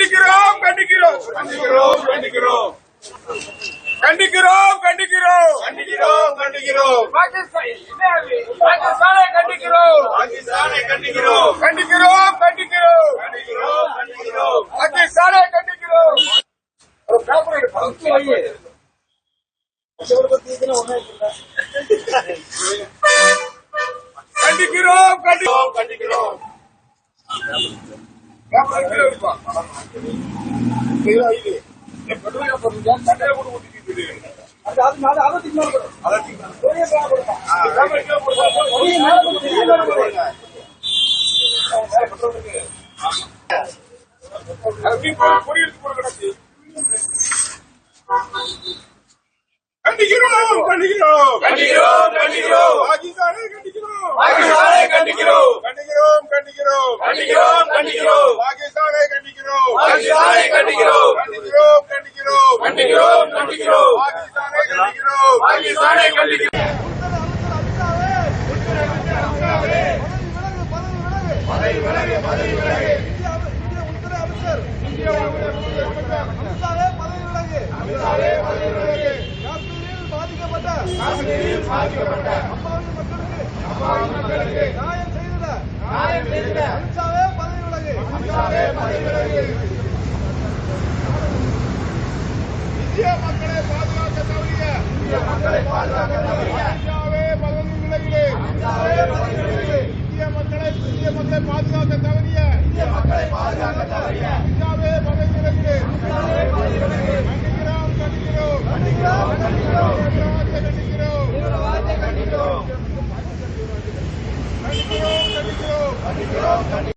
கண்டிக்கிறோம் கண்டிக்கிறோம் கண்டிக்கிறோம் கண்டிக்கிறோம் கண்டிக்கிறோம் கண்டிக்கிறோம் கண்டிக்கிறோம் கண்டிக்கிறோம் பாகிஸ்தானை கண்டிக்கிறோம் பாகிஸ்தானை கண்டிக்கிறோம் கண்டிக்கிறோம் கண்டிக்கிறோம் கண்டிக்கிறோம் கண்டிக்கிறோம் பாகிஸ்தானை கண்டிக்கிறோம் ஒரு பேப்பர் எடுத்து வையே கண்டிக்கிறோம் கண்டிக்கிறோம் கண்டிக்கிறோம் கண்டிக்கிறோம் கண்டிக்கிறோம் கண்டிக்கிறோம் கண்டிக்கிறோம் பாகிஸ்தானை கண்டிக்கிறோம் பாகிஸ்தானை கண்டிக்கிறோம் கண்டிக்கிறோம் கண்டிக்கிறோம் கண்டிக்கிறோம் கண்டிக்கிறோம் பாகிஸ்தானை கண்டிக்கிறோம் பாகிஸ்தானை கண்டிக்கிறோம் கண்டிக்கிறோம் கண்டிக்கிறோம் கண்டிக்கிறோம் கண்டிக்கிறோம் பாகிஸ்தானை கண்டிக்கிறோம் பாகிஸ்தானை கண்டிக்கிறோம் பதவி விலகு பதவி விலகு இந்திய உள்துறை அமைச்சர் அமித்ஷாவே பதவி விலகு அமித்ஷாவே பதவி விலகு காஷ்மீரில் பாதிக்கப்பட்ட அப்பாவி மக்களுக்கு நியாயம் செய்திட அமித்ஷாவே பதவி விலகு அமித்ஷாவே பதவி விலகு இந்திய மக்களை பாதுகாக்க தவறிய அமித்ஷாவே பதவி விலகு இந்திய மக்களை பாதுகாக்க தவறிய